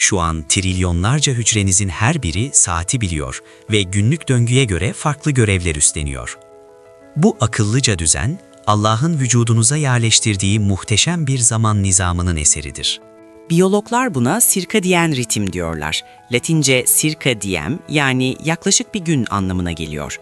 Şu an trilyonlarca hücrenizin her biri saati biliyor ve günlük döngüye göre farklı görevler üstleniyor. Bu akıllıca düzen, Allah'ın vücudunuza yerleştirdiği muhteşem bir zaman nizamının eseridir. Biyologlar buna sirkadiyen ritim diyorlar. Latince circa diem yani yaklaşık bir gün anlamına geliyor.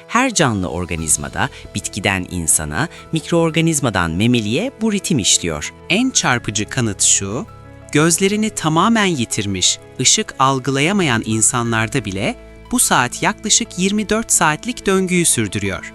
Her canlı organizmada, bitkiden insana, mikroorganizmadan memeliye bu ritim işliyor. En çarpıcı kanıt şu, gözlerini tamamen yitirmiş, ışık algılayamayan insanlarda bile bu saat yaklaşık 24 saatlik döngüyü sürdürüyor.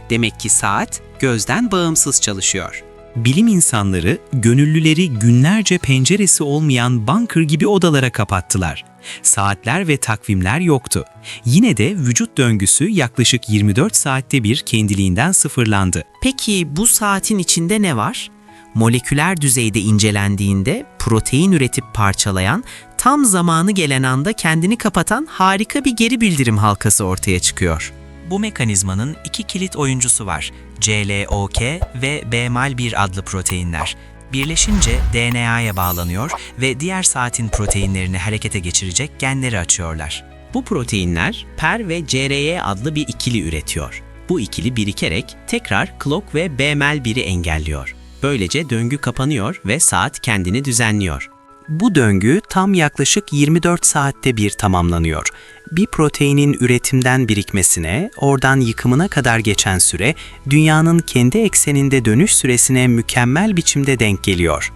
Demek ki saat gözden bağımsız çalışıyor. Bilim insanları, gönüllüleri günlerce penceresi olmayan bunker gibi odalara kapattılar. Saatler ve takvimler yoktu. Yine de vücut döngüsü yaklaşık 24 saatte bir kendiliğinden sıfırlandı. Peki bu saatin içinde ne var? Moleküler düzeyde incelendiğinde protein üretip parçalayan, tam zamanı gelen anda kendini kapatan harika bir geri bildirim halkası ortaya çıkıyor. Bu mekanizmanın iki kilit oyuncusu var. CLOK ve BMAL1 adlı proteinler. Birleşince DNA'ya bağlanıyor ve diğer saatin proteinlerini harekete geçirecek genleri açıyorlar. Bu proteinler PER ve CRY adlı bir ikili üretiyor. Bu ikili birikerek tekrar clock ve BMAL1'i engelliyor. Böylece döngü kapanıyor ve saat kendini düzenliyor. Bu döngü tam yaklaşık 24 saatte bir tamamlanıyor. Bir proteinin üretimden birikmesine, oradan yıkımına kadar geçen süre, dünyanın kendi ekseninde dönüş süresine mükemmel biçimde denk geliyor.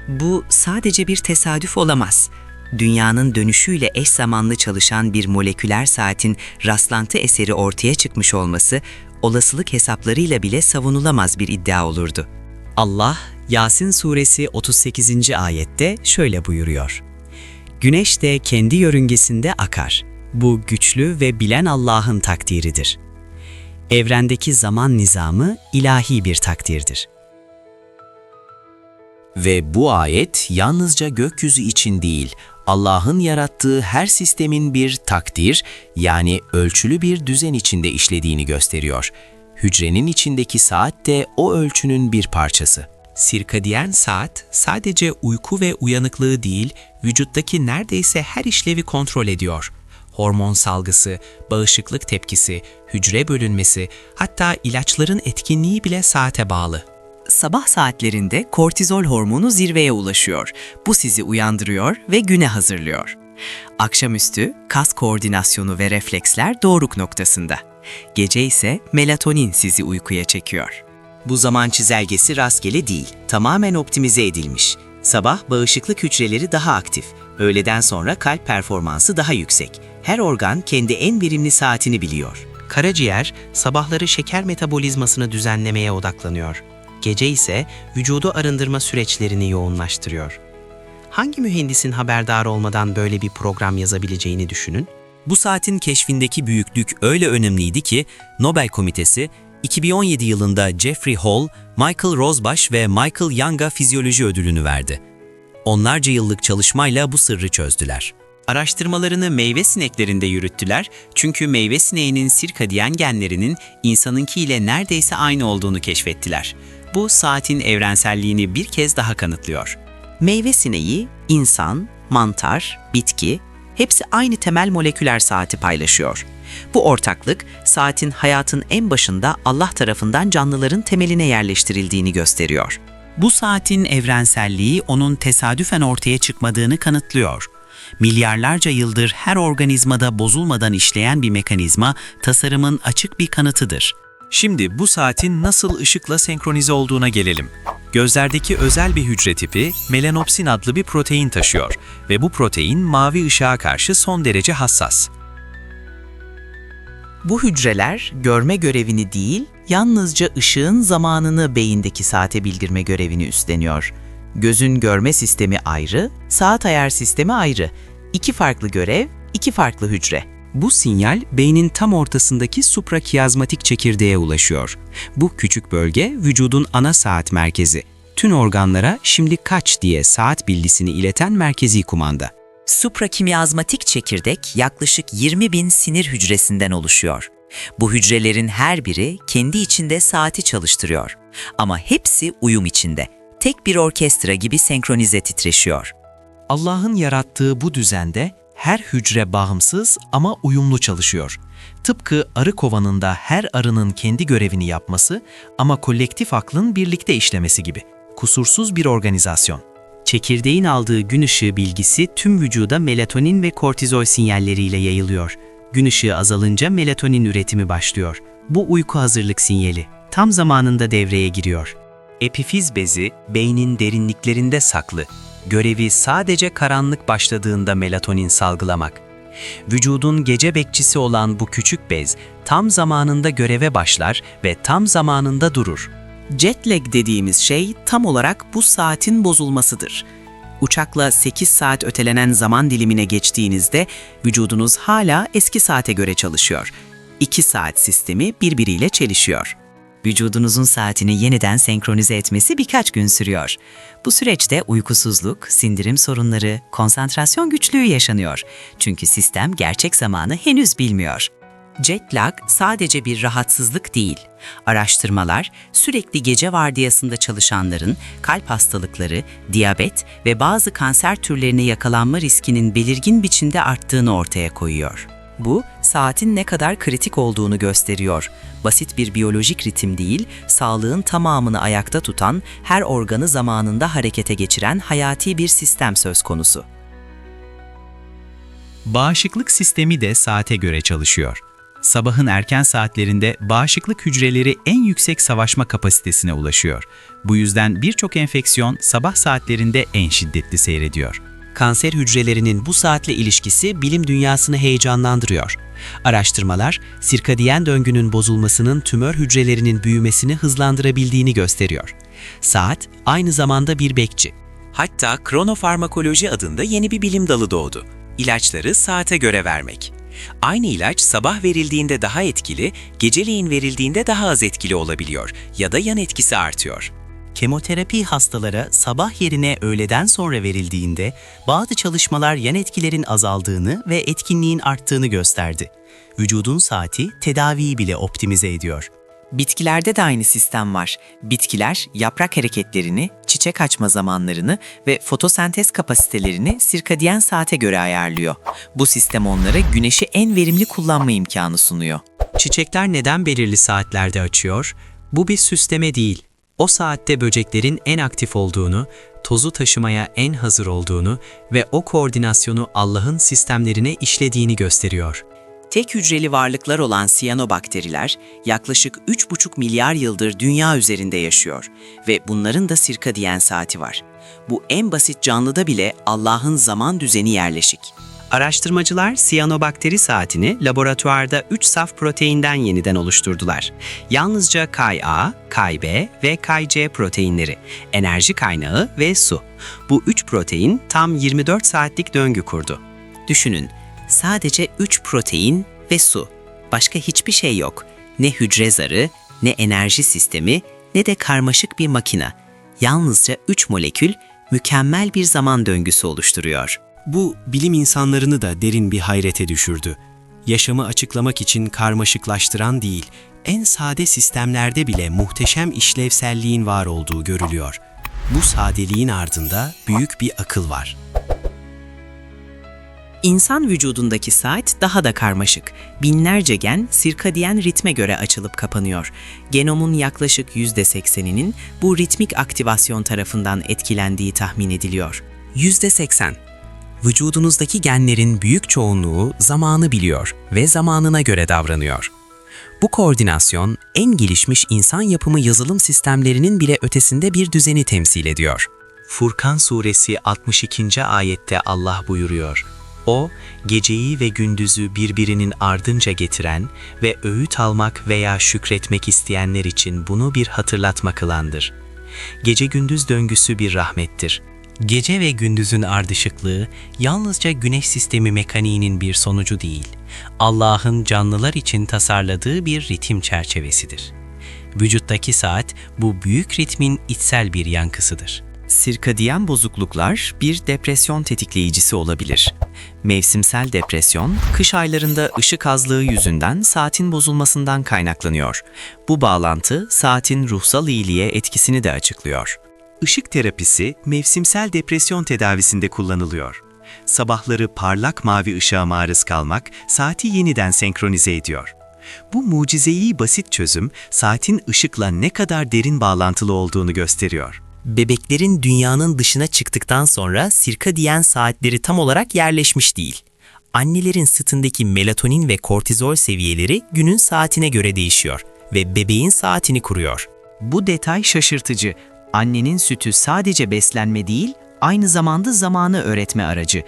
Bu sadece bir tesadüf olamaz. Dünyanın dönüşüyle eş zamanlı çalışan bir moleküler saatin rastlantı eseri ortaya çıkmış olması, olasılık hesaplarıyla bile savunulamaz bir iddia olurdu. Allah, Yasin suresi 38. ayette şöyle buyuruyor. Güneş de kendi yörüngesinde akar. Bu güçlü ve bilen Allah'ın takdiridir. Evrendeki zaman nizamı ilahi bir takdirdir. Ve bu ayet yalnızca gökyüzü için değil, Allah'ın yarattığı her sistemin bir takdir, yani ölçülü bir düzen içinde işlediğini gösteriyor. Hücrenin içindeki saat de o ölçünün bir parçası. Sirkadiyen saat sadece uyku ve uyanıklığı değil, vücuttaki neredeyse her işlevi kontrol ediyor. Hormon salgısı, bağışıklık tepkisi, hücre bölünmesi, hatta ilaçların etkinliği bile saate bağlı. Sabah saatlerinde kortizol hormonu zirveye ulaşıyor. Bu sizi uyandırıyor ve güne hazırlıyor. Akşamüstü kas koordinasyonu ve refleksler doruk noktasında. Gece ise melatonin sizi uykuya çekiyor. Bu zaman çizelgesi rastgele değil, tamamen optimize edilmiş. Sabah bağışıklık hücreleri daha aktif, öğleden sonra kalp performansı daha yüksek. Her organ kendi en verimli saatini biliyor. Karaciğer, sabahları şeker metabolizmasını düzenlemeye odaklanıyor. Gece ise vücudu arındırma süreçlerini yoğunlaştırıyor. Hangi mühendisin haberdar olmadan böyle bir program yazabileceğini düşünün? Bu saatin keşfindeki büyüklük öyle önemliydi ki Nobel Komitesi 2017 yılında Jeffrey Hall, Michael Rosbash ve Michael Young'a fizyoloji ödülünü verdi. Onlarca yıllık çalışmayla bu sırrı çözdüler. Araştırmalarını meyve sineklerinde yürüttüler çünkü meyve sineğinin sirkadiyen genlerinin insanınkiyle neredeyse aynı olduğunu keşfettiler. Bu saatin evrenselliğini bir kez daha kanıtlıyor. Meyve sineği, insan, mantar, bitki hepsi aynı temel moleküler saati paylaşıyor. Bu ortaklık, saatin hayatın en başında Allah tarafından canlıların temeline yerleştirildiğini gösteriyor. Bu saatin evrenselliği onun tesadüfen ortaya çıkmadığını kanıtlıyor. Milyarlarca yıldır her organizmada bozulmadan işleyen bir mekanizma, tasarımın açık bir kanıtıdır. Şimdi bu saatin nasıl ışıkla senkronize olduğuna gelelim. Gözlerdeki özel bir hücre tipi melanopsin adlı bir protein taşıyor ve bu protein mavi ışığa karşı son derece hassas. Bu hücreler görme görevini değil, yalnızca ışığın zamanını beyindeki saate bildirme görevini üstleniyor. Gözün görme sistemi ayrı, saat ayar sistemi ayrı. İki farklı görev, iki farklı hücre. Bu sinyal beynin tam ortasındaki suprakiyazmatik çekirdeğe ulaşıyor. Bu küçük bölge vücudun ana saat merkezi. Tüm organlara şimdi kaç diye saat bilgisini ileten merkezi kumanda. Suprakimyazmatik çekirdek yaklaşık 20.000 sinir hücresinden oluşuyor. Bu hücrelerin her biri kendi içinde saati çalıştırıyor. Ama hepsi uyum içinde. Tek bir orkestra gibi senkronize titreşiyor. Allah'ın yarattığı bu düzende her hücre bağımsız ama uyumlu çalışıyor. Tıpkı arı kovanında her arının kendi görevini yapması ama kolektif aklın birlikte işlemesi gibi. Kusursuz bir organizasyon. Çekirdeğin aldığı gün ışığı bilgisi tüm vücuda melatonin ve kortizol sinyalleriyle yayılıyor. Gün ışığı azalınca melatonin üretimi başlıyor. Bu uyku hazırlık sinyali tam zamanında devreye giriyor. Epifiz bezi beynin derinliklerinde saklı. Görevi sadece karanlık başladığında melatonin salgılamak. Vücudun gece bekçisi olan bu küçük bez tam zamanında göreve başlar ve tam zamanında durur. Jet lag dediğimiz şey tam olarak bu saatin bozulmasıdır. Uçakla 8 saat ötelenen zaman dilimine geçtiğinizde vücudunuz hala eski saate göre çalışıyor. 2 saat sistemi birbiriyle çelişiyor. Vücudunuzun saatini yeniden senkronize etmesi birkaç gün sürüyor. Bu süreçte uykusuzluk, sindirim sorunları, konsantrasyon güçlüğü yaşanıyor. Çünkü sistem gerçek zamanı henüz bilmiyor. Jet lag sadece bir rahatsızlık değil. Araştırmalar sürekli gece vardiyasında çalışanların kalp hastalıkları, diyabet ve bazı kanser türlerine yakalanma riskinin belirgin biçimde arttığını ortaya koyuyor. Bu, saatin ne kadar kritik olduğunu gösteriyor. Basit bir biyolojik ritim değil, sağlığın tamamını ayakta tutan, her organı zamanında harekete geçiren hayati bir sistem söz konusu. Bağışıklık sistemi de saate göre çalışıyor. Sabahın erken saatlerinde bağışıklık hücreleri en yüksek savaşma kapasitesine ulaşıyor. Bu yüzden birçok enfeksiyon sabah saatlerinde en şiddetli seyrediyor. Kanser hücrelerinin bu saatle ilişkisi bilim dünyasını heyecanlandırıyor. Araştırmalar, sirkadiyen döngünün bozulmasının tümör hücrelerinin büyümesini hızlandırabildiğini gösteriyor. Saat aynı zamanda bir bekçi. Hatta kronofarmakoloji adında yeni bir bilim dalı doğdu. İlaçları saate göre vermek. Aynı ilaç sabah verildiğinde daha etkili, geceleyin verildiğinde daha az etkili olabiliyor ya da yan etkisi artıyor. Kemoterapi hastalara sabah yerine öğleden sonra verildiğinde bazı çalışmalar yan etkilerin azaldığını ve etkinliğin arttığını gösterdi. Vücudun saati tedaviyi bile optimize ediyor. Bitkilerde de aynı sistem var. Bitkiler yaprak hareketlerini, çiçek açma zamanlarını ve fotosentez kapasitelerini sirkadiyen saate göre ayarlıyor. Bu sistem onlara güneşi en verimli kullanma imkanı sunuyor. Çiçekler neden belirli saatlerde açıyor? Bu bir süsleme değil. O saatte böceklerin en aktif olduğunu, tozu taşımaya en hazır olduğunu ve o koordinasyonu Allah'ın sistemlerine işlediğini gösteriyor. Tek hücreli varlıklar olan siyanobakteriler yaklaşık 3,5 milyar yıldır dünya üzerinde yaşıyor ve bunların da sirkadiyen saati var. Bu en basit canlıda bile Allah'ın zaman düzeni yerleşik. Araştırmacılar siyanobakteri saatini laboratuvarda 3 saf proteinden yeniden oluşturdular. Yalnızca Ka, Kb ve Kc proteinleri, enerji kaynağı ve su. Bu 3 protein tam 24 saatlik döngü kurdu. Düşünün, sadece 3 protein ve su. Başka hiçbir şey yok. Ne hücre zarı, ne enerji sistemi, ne de karmaşık bir makina. Yalnızca 3 molekül mükemmel bir zaman döngüsü oluşturuyor. Bu, bilim insanlarını da derin bir hayrete düşürdü. Yaşamı açıklamak için karmaşıklaştıran değil, en sade sistemlerde bile muhteşem işlevselliğin var olduğu görülüyor. Bu sadeliğin ardında büyük bir akıl var. İnsan vücudundaki saat daha da karmaşık. Binlerce gen sirkadiyen ritme göre açılıp kapanıyor. Genomun yaklaşık %80'inin bu ritmik aktivasyon tarafından etkilendiği tahmin ediliyor. %80. Vücudunuzdaki genlerin büyük çoğunluğu zamanı biliyor ve zamanına göre davranıyor. Bu koordinasyon en gelişmiş insan yapımı yazılım sistemlerinin bile ötesinde bir düzeni temsil ediyor. Furkan suresi 62. ayette Allah buyuruyor. O, geceyi ve gündüzü birbirinin ardınca getiren ve öğüt almak veya şükretmek isteyenler için bunu bir hatırlatma kılandır. Gece-gündüz döngüsü bir rahmettir. Gece ve gündüzün ardışıklığı yalnızca güneş sistemi mekaniğinin bir sonucu değil, Allah'ın canlılar için tasarladığı bir ritim çerçevesidir. Vücuttaki saat bu büyük ritmin içsel bir yankısıdır. Sirkadiyen bozukluklar bir depresyon tetikleyicisi olabilir. Mevsimsel depresyon, kış aylarında ışık azlığı yüzünden saatin bozulmasından kaynaklanıyor. Bu bağlantı saatin ruhsal iyiliğe etkisini de açıklıyor. Işık terapisi mevsimsel depresyon tedavisinde kullanılıyor. Sabahları parlak mavi ışığa maruz kalmak saati yeniden senkronize ediyor. Bu mucizeyi basit çözüm saatin ışıkla ne kadar derin bağlantılı olduğunu gösteriyor. Bebeklerin dünyanın dışına çıktıktan sonra sirkadiyen saatleri tam olarak yerleşmiş değil. Annelerin sütündeki melatonin ve kortizol seviyeleri günün saatine göre değişiyor ve bebeğin saatini kuruyor. Bu detay şaşırtıcı. Annenin sütü sadece beslenme değil, aynı zamanda zamanı öğretme aracı.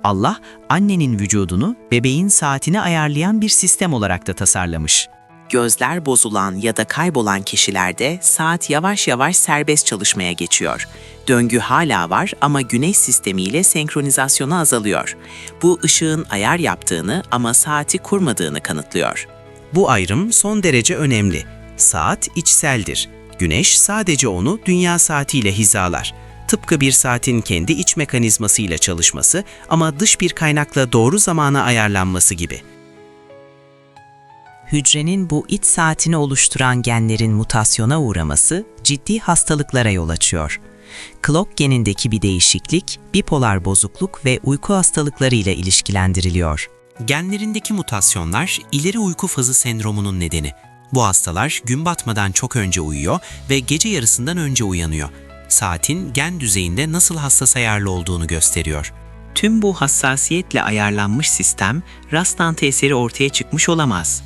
Allah, annenin vücudunu bebeğin saatine ayarlayan bir sistem olarak da tasarlamış. Gözler bozulan ya da kaybolan kişilerde saat yavaş yavaş serbest çalışmaya geçiyor. Döngü hala var ama güneş sistemiyle senkronizasyonu azalıyor. Bu ışığın ayar yaptığını ama saati kurmadığını kanıtlıyor. Bu ayrım son derece önemli. Saat içseldir. Güneş sadece onu dünya saatiyle hizalar. Tıpkı bir saatin kendi iç mekanizmasıyla çalışması ama dış bir kaynakla doğru zamana ayarlanması gibi. Hücrenin bu iç saatini oluşturan genlerin mutasyona uğraması ciddi hastalıklara yol açıyor. Clock genindeki bir değişiklik, bipolar bozukluk ve uyku hastalıkları ile ilişkilendiriliyor. Genlerindeki mutasyonlar ileri uyku fazı sendromunun nedeni. Bu hastalar gün batmadan çok önce uyuyor ve gece yarısından önce uyanıyor. Saatin gen düzeyinde nasıl hassas ayarlı olduğunu gösteriyor. Tüm bu hassasiyetle ayarlanmış sistem rastlantı eseri ortaya çıkmış olamaz.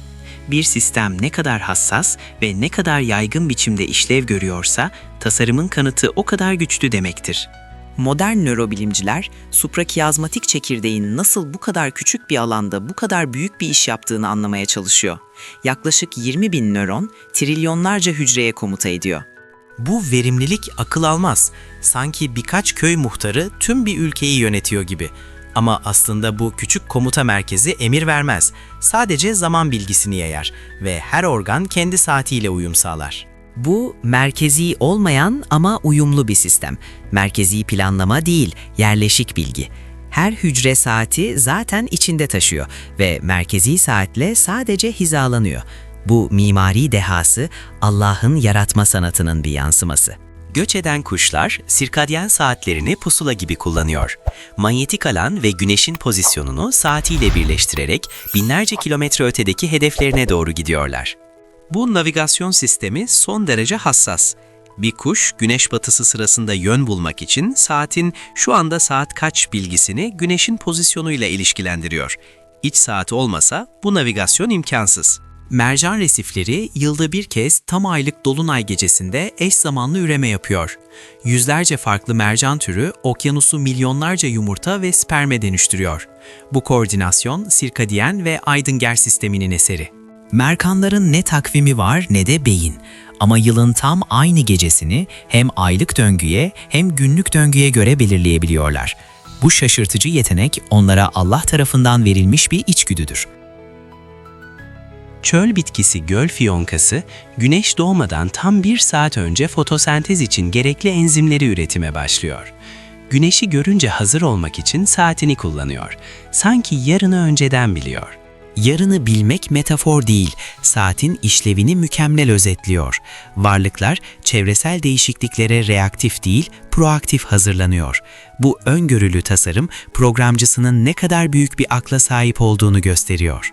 Bir sistem ne kadar hassas ve ne kadar yaygın biçimde işlev görüyorsa tasarımın kanıtı o kadar güçlü demektir. Modern nörobilimciler, suprakiyazmatik çekirdeğin nasıl bu kadar küçük bir alanda bu kadar büyük bir iş yaptığını anlamaya çalışıyor. Yaklaşık 20.000 nöron, trilyonlarca hücreye komuta ediyor. Bu verimlilik akıl almaz. Sanki birkaç köy muhtarı tüm bir ülkeyi yönetiyor gibi. Ama aslında bu küçük komuta merkezi emir vermez. Sadece zaman bilgisini yayar ve her organ kendi saatiyle uyum sağlar. Bu merkezi olmayan ama uyumlu bir sistem. Merkezi planlama değil, yerleşik bilgi. Her hücre saati zaten içinde taşıyor ve merkezi saatle sadece hizalanıyor. Bu mimari dehası Allah'ın yaratma sanatının bir yansıması. Göç eden kuşlar sirkadyen saatlerini pusula gibi kullanıyor. Manyetik alan ve güneşin pozisyonunu saatiyle birleştirerek binlerce kilometre ötedeki hedeflerine doğru gidiyorlar. Bu navigasyon sistemi son derece hassas. Bir kuş güneş batısı sırasında yön bulmak için saatin şu anda saat kaç bilgisini güneşin pozisyonuyla ilişkilendiriyor. İç saati olmasa bu navigasyon imkansız. Mercan resifleri yılda bir kez tam aylık dolunay gecesinde eş zamanlı üreme yapıyor. Yüzlerce farklı mercan türü okyanusu milyonlarca yumurta ve sperme dönüştürüyor. Bu koordinasyon sirkadiyen ve Aydinger sisteminin eseri. Merkanların ne takvimi var ne de beyin. Ama yılın tam aynı gecesini hem aylık döngüye hem günlük döngüye göre belirleyebiliyorlar. Bu şaşırtıcı yetenek onlara Allah tarafından verilmiş bir içgüdüdür. Çöl bitkisi göl fiyonkası, güneş doğmadan tam 1 saat önce fotosentez için gerekli enzimleri üretime başlıyor. Güneşi görünce hazır olmak için saatini kullanıyor. Sanki yarını önceden biliyor. Yarını bilmek metafor değil, saatin işlevini mükemmel özetliyor. Varlıklar çevresel değişikliklere reaktif değil, proaktif hazırlanıyor. Bu öngörülü tasarım programcısının ne kadar büyük bir akla sahip olduğunu gösteriyor.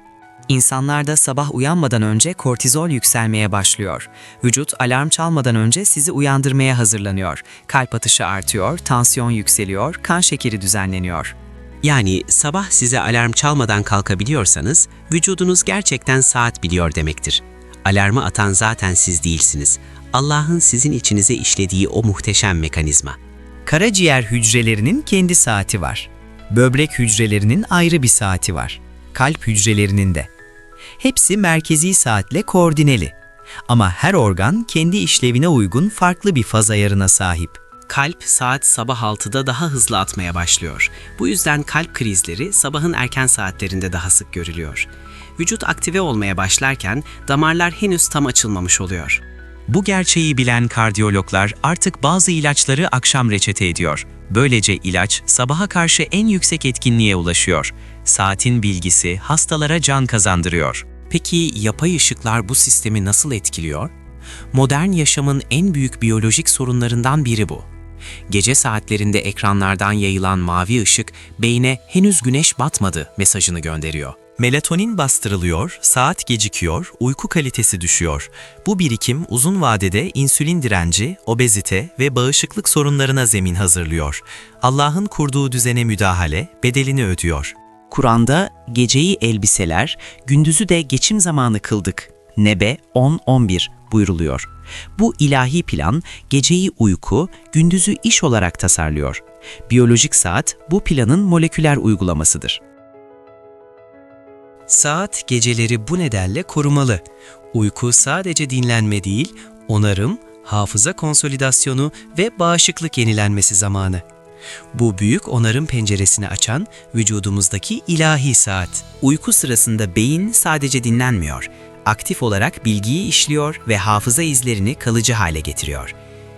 İnsanlarda sabah uyanmadan önce kortizol yükselmeye başlıyor. Vücut alarm çalmadan önce sizi uyandırmaya hazırlanıyor. Kalp atışı artıyor, tansiyon yükseliyor, kan şekeri düzenleniyor. Yani sabah size alarm çalmadan kalkabiliyorsanız, vücudunuz gerçekten saat biliyor demektir. Alarmı atan zaten siz değilsiniz. Allah'ın sizin içinize işlediği o muhteşem mekanizma. Karaciğer hücrelerinin kendi saati var. Böbrek hücrelerinin ayrı bir saati var. Kalp hücrelerinin de. Hepsi merkezi saatle koordineli. Ama her organ kendi işlevine uygun farklı bir faz ayarına sahip. Kalp saat sabah 6'da daha hızlı atmaya başlıyor. Bu yüzden kalp krizleri sabahın erken saatlerinde daha sık görülüyor. Vücut aktive olmaya başlarken damarlar henüz tam açılmamış oluyor. Bu gerçeği bilen kardiyologlar artık bazı ilaçları akşam reçete ediyor. Böylece ilaç sabaha karşı en yüksek etkinliğe ulaşıyor. Saatin bilgisi hastalara can kazandırıyor. Peki yapay ışıklar bu sistemi nasıl etkiliyor? Modern yaşamın en büyük biyolojik sorunlarından biri bu. Gece saatlerinde ekranlardan yayılan mavi ışık beyne henüz güneş batmadı mesajını gönderiyor. Melatonin bastırılıyor, saat gecikiyor, uyku kalitesi düşüyor. Bu birikim uzun vadede insülin direnci, obezite ve bağışıklık sorunlarına zemin hazırlıyor. Allah'ın kurduğu düzene müdahale bedelini ödüyor. Kur'an'da geceyi elbiseler, gündüzü de geçim zamanı kıldık. Nebe 10-11 buyruluyor. Bu ilahi plan geceyi uyku, gündüzü iş olarak tasarlıyor. Biyolojik saat bu planın moleküler uygulamasıdır. Saat geceleri bu nedenle korumalı. Uyku sadece dinlenme değil, onarım, hafıza konsolidasyonu ve bağışıklık yenilenmesi zamanı. Bu büyük onarım penceresini açan vücudumuzdaki ilahi saat. Uyku sırasında beyin sadece dinlenmiyor, aktif olarak bilgiyi işliyor ve hafıza izlerini kalıcı hale getiriyor.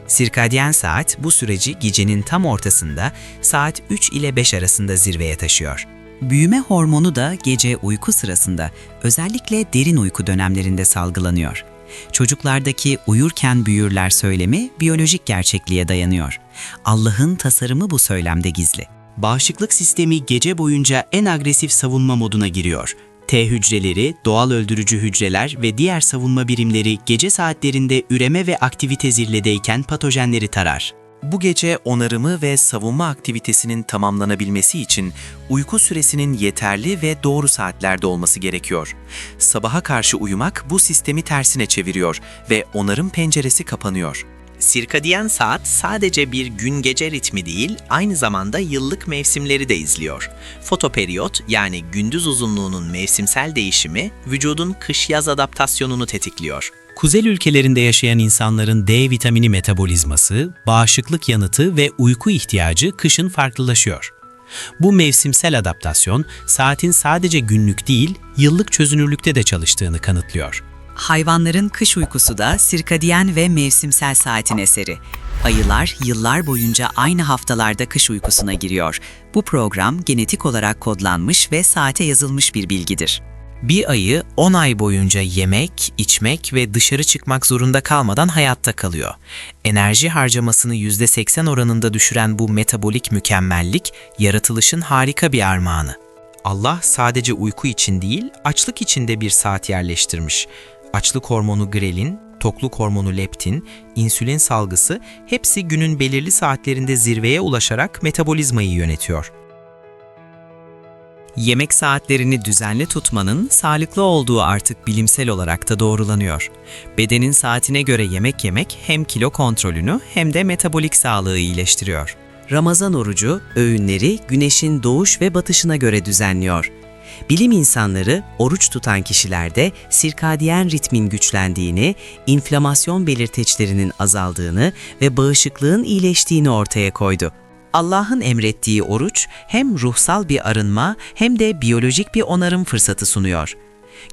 Sirkadyen saat bu süreci gecenin tam ortasında saat 3 ile 5 arasında zirveye taşıyor. Büyüme hormonu da gece uyku sırasında, özellikle derin uyku dönemlerinde salgılanıyor. Çocuklardaki uyurken büyürler söylemi biyolojik gerçekliğe dayanıyor. Allah'ın tasarımı bu söylemde gizli. Bağışıklık sistemi gece boyunca en agresif savunma moduna giriyor. T hücreleri, doğal öldürücü hücreler ve diğer savunma birimleri gece saatlerinde üreme ve aktivite zirvedeyken patojenleri tarar. Bu gece onarımı ve savunma aktivitesinin tamamlanabilmesi için uyku süresinin yeterli ve doğru saatlerde olması gerekiyor. Sabaha karşı uyumak bu sistemi tersine çeviriyor ve onarım penceresi kapanıyor. Sirkadiyen saat sadece bir gün-gece ritmi değil, aynı zamanda yıllık mevsimleri de izliyor. Fotoperiyot yani gündüz uzunluğunun mevsimsel değişimi, vücudun kış-yaz adaptasyonunu tetikliyor. Kuzey ülkelerinde yaşayan insanların D vitamini metabolizması, bağışıklık yanıtı ve uyku ihtiyacı kışın farklılaşıyor. Bu mevsimsel adaptasyon, saatin sadece günlük değil, yıllık çözünürlükte de çalıştığını kanıtlıyor. Hayvanların kış uykusu da sirkadiyen ve mevsimsel saatin eseri. Ayılar yıllar boyunca aynı haftalarda kış uykusuna giriyor. Bu program genetik olarak kodlanmış ve saate yazılmış bir bilgidir. Bir ayı 10 ay boyunca yemek, içmek ve dışarı çıkmak zorunda kalmadan hayatta kalıyor. Enerji harcamasını %80 oranında düşüren bu metabolik mükemmellik, yaratılışın harika bir armağanı. Allah sadece uyku için değil, açlık için de bir saat yerleştirmiş. Açlık hormonu grelin, tokluk hormonu leptin, insülin salgısı hepsi günün belirli saatlerinde zirveye ulaşarak metabolizmayı yönetiyor. Yemek saatlerini düzenli tutmanın sağlıklı olduğu artık bilimsel olarak da doğrulanıyor. Bedenin saatine göre yemek yemek hem kilo kontrolünü hem de metabolik sağlığı iyileştiriyor. Ramazan orucu öğünleri güneşin doğuş ve batışına göre düzenliyor. Bilim insanları oruç tutan kişilerde sirkadiyen ritmin güçlendiğini, inflamasyon belirteçlerinin azaldığını ve bağışıklığın iyileştiğini ortaya koydu. Allah'ın emrettiği oruç hem ruhsal bir arınma hem de biyolojik bir onarım fırsatı sunuyor.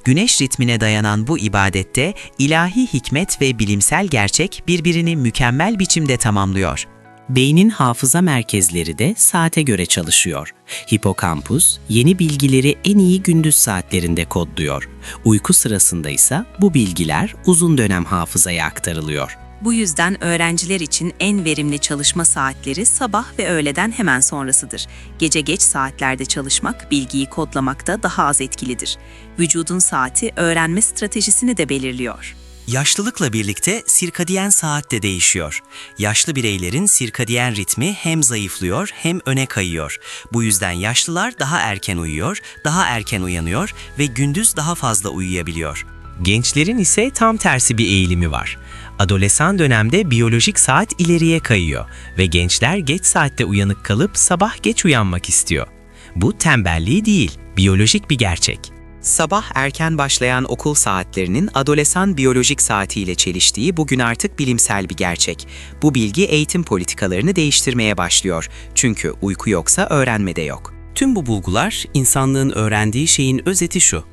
Güneş ritmine dayanan bu ibadette ilahi hikmet ve bilimsel gerçek birbirini mükemmel biçimde tamamlıyor. Beynin hafıza merkezleri de saate göre çalışıyor. Hipokampus, yeni bilgileri en iyi gündüz saatlerinde kodluyor. Uyku sırasında ise bu bilgiler uzun dönem hafızaya aktarılıyor. Bu yüzden öğrenciler için en verimli çalışma saatleri sabah ve öğleden hemen sonrasıdır. Gece geç saatlerde çalışmak, bilgiyi kodlamakta daha az etkilidir. Vücudun saati öğrenme stratejisini de belirliyor. Yaşlılıkla birlikte sirkadiyen saat de değişiyor. Yaşlı bireylerin sirkadiyen ritmi hem zayıflıyor hem öne kayıyor. Bu yüzden yaşlılar daha erken uyuyor, daha erken uyanıyor ve gündüz daha fazla uyuyabiliyor. Gençlerin ise tam tersi bir eğilimi var. Adolesan dönemde biyolojik saat ileriye kayıyor ve gençler geç saatte uyanık kalıp sabah geç uyanmak istiyor. Bu tembelliği değil, biyolojik bir gerçek. Sabah erken başlayan okul saatlerinin adolesan biyolojik saatiyle çeliştiği bugün artık bilimsel bir gerçek. Bu bilgi eğitim politikalarını değiştirmeye başlıyor. Çünkü uyku yoksa öğrenme de yok. Tüm bu bulgular insanlığın öğrendiği şeyin özeti şu: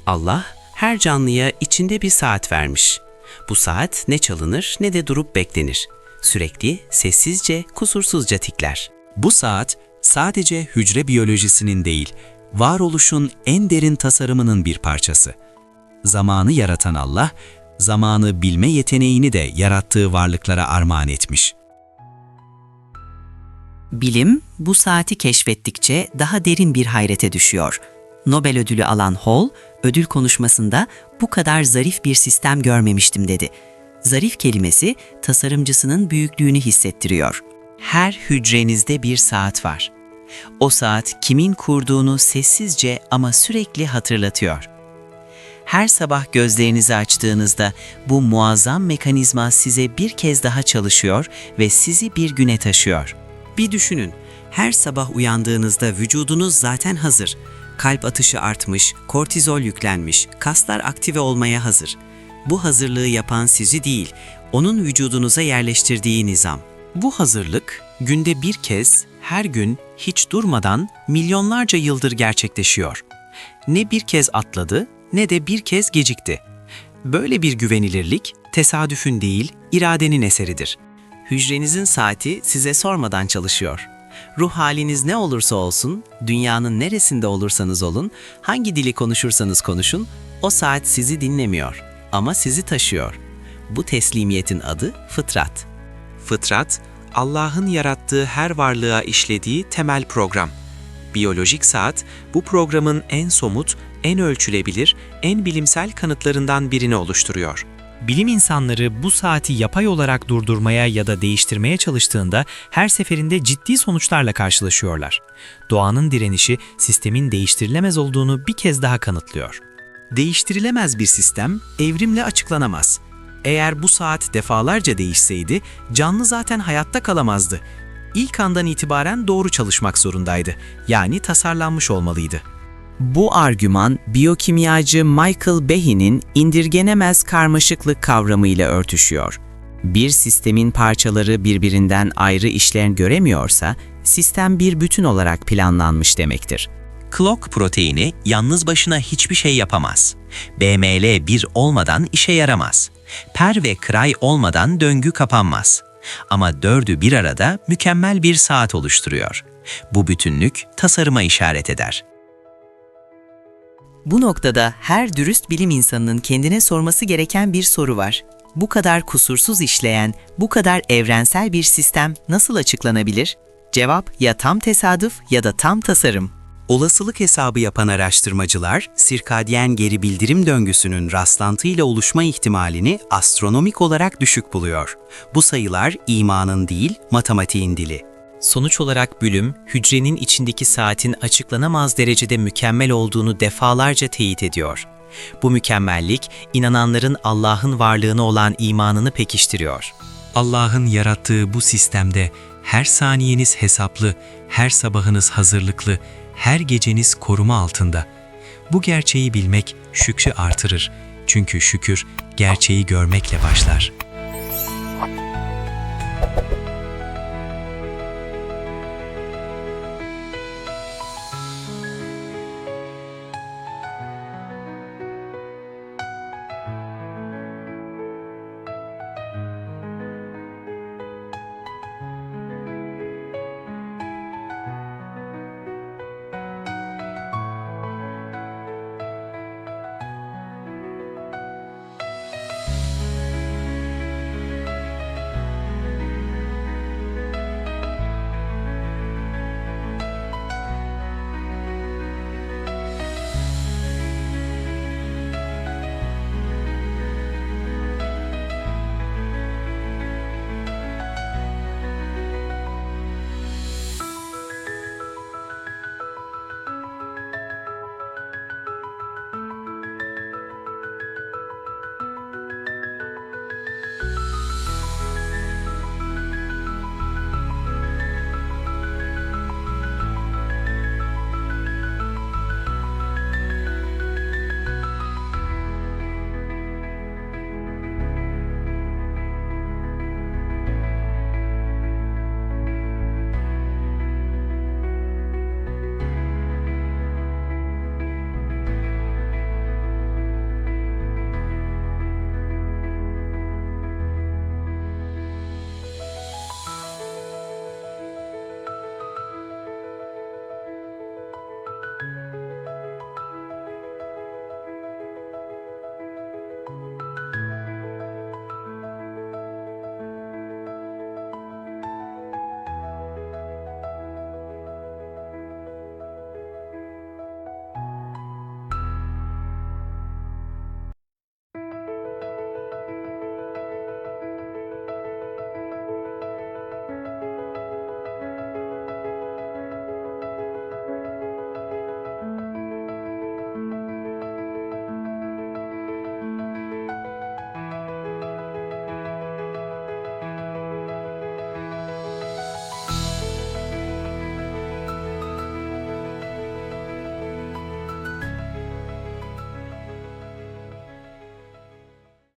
Allah her canlıya içinde bir saat vermiş. Bu saat ne çalınır ne de durup beklenir. Sürekli, sessizce, kusursuzca tikler. Bu saat sadece hücre biyolojisinin değil, varoluşun en derin tasarımının bir parçası. Zamanı yaratan Allah, zamanı bilme yeteneğini de yarattığı varlıklara armağan etmiş. Bilim bu saati keşfettikçe daha derin bir hayrete düşüyor. Nobel ödülü alan Hall, ödül konuşmasında "Bu kadar zarif bir sistem görmemiştim" dedi. Zarif kelimesi tasarımcısının büyüklüğünü hissettiriyor. Her hücrenizde bir saat var. O saat kimin kurduğunu sessizce ama sürekli hatırlatıyor. Her sabah gözlerinizi açtığınızda bu muazzam mekanizma size bir kez daha çalışıyor ve sizi bir güne taşıyor. Bir düşünün, her sabah uyandığınızda vücudunuz zaten hazır. Kalp atışı artmış, kortizol yüklenmiş, kaslar aktive olmaya hazır. Bu hazırlığı yapan sizi değil, onun vücudunuza yerleştirdiği nizam. Bu hazırlık günde bir kez, her gün, hiç durmadan milyonlarca yıldır gerçekleşiyor. Ne bir kez atladı ne de bir kez gecikti. Böyle bir güvenilirlik tesadüfün değil, iradenin eseridir. Hücrenizin saati size sormadan çalışıyor. Ruh haliniz ne olursa olsun, dünyanın neresinde olursanız olun, hangi dili konuşursanız konuşun, o saat sizi dinlemiyor ama sizi taşıyor. Bu teslimiyetin adı fıtrat. Fıtrat, Allah'ın yarattığı her varlığa işlediği temel program. Biyolojik saat, bu programın en somut, en ölçülebilir, en bilimsel kanıtlarından birini oluşturuyor. Bilim insanları bu saati yapay olarak durdurmaya ya da değiştirmeye çalıştığında her seferinde ciddi sonuçlarla karşılaşıyorlar. Doğanın direnişi sistemin değiştirilemez olduğunu bir kez daha kanıtlıyor. Değiştirilemez bir sistem evrimle açıklanamaz. Eğer bu saat defalarca değişseydi, canlı zaten hayatta kalamazdı. İlk andan itibaren doğru çalışmak zorundaydı. Yani tasarlanmış olmalıydı. Bu argüman biyokimyacı Michael Behe'nin indirgenemez karmaşıklık kavramıyla örtüşüyor. Bir sistemin parçaları birbirinden ayrı işlev göremiyorsa, sistem bir bütün olarak planlanmış demektir. Clock proteini yalnız başına hiçbir şey yapamaz. BML1 olmadan işe yaramaz. Per ve Cry olmadan döngü kapanmaz. Ama dördü bir arada mükemmel bir saat oluşturuyor. Bu bütünlük tasarıma işaret eder. Bu noktada her dürüst bilim insanının kendine sorması gereken bir soru var. Bu kadar kusursuz işleyen, bu kadar evrensel bir sistem nasıl açıklanabilir? Cevap ya tam tesadüf ya da tam tasarım. Olasılık hesabı yapan araştırmacılar, sirkadyen geri bildirim döngüsünün rastlantıyla oluşma ihtimalini astronomik olarak düşük buluyor. Bu sayılar imanın değil, matematiğin dili. Sonuç olarak bilim, hücrenin içindeki saatin açıklanamaz derecede mükemmel olduğunu defalarca teyit ediyor. Bu mükemmellik, inananların Allah'ın varlığına olan imanını pekiştiriyor. Allah'ın yarattığı bu sistemde her saniyeniz hesaplı, her sabahınız hazırlıklı, her geceniz koruma altında. Bu gerçeği bilmek şükrü artırır. Çünkü şükür gerçeği görmekle başlar.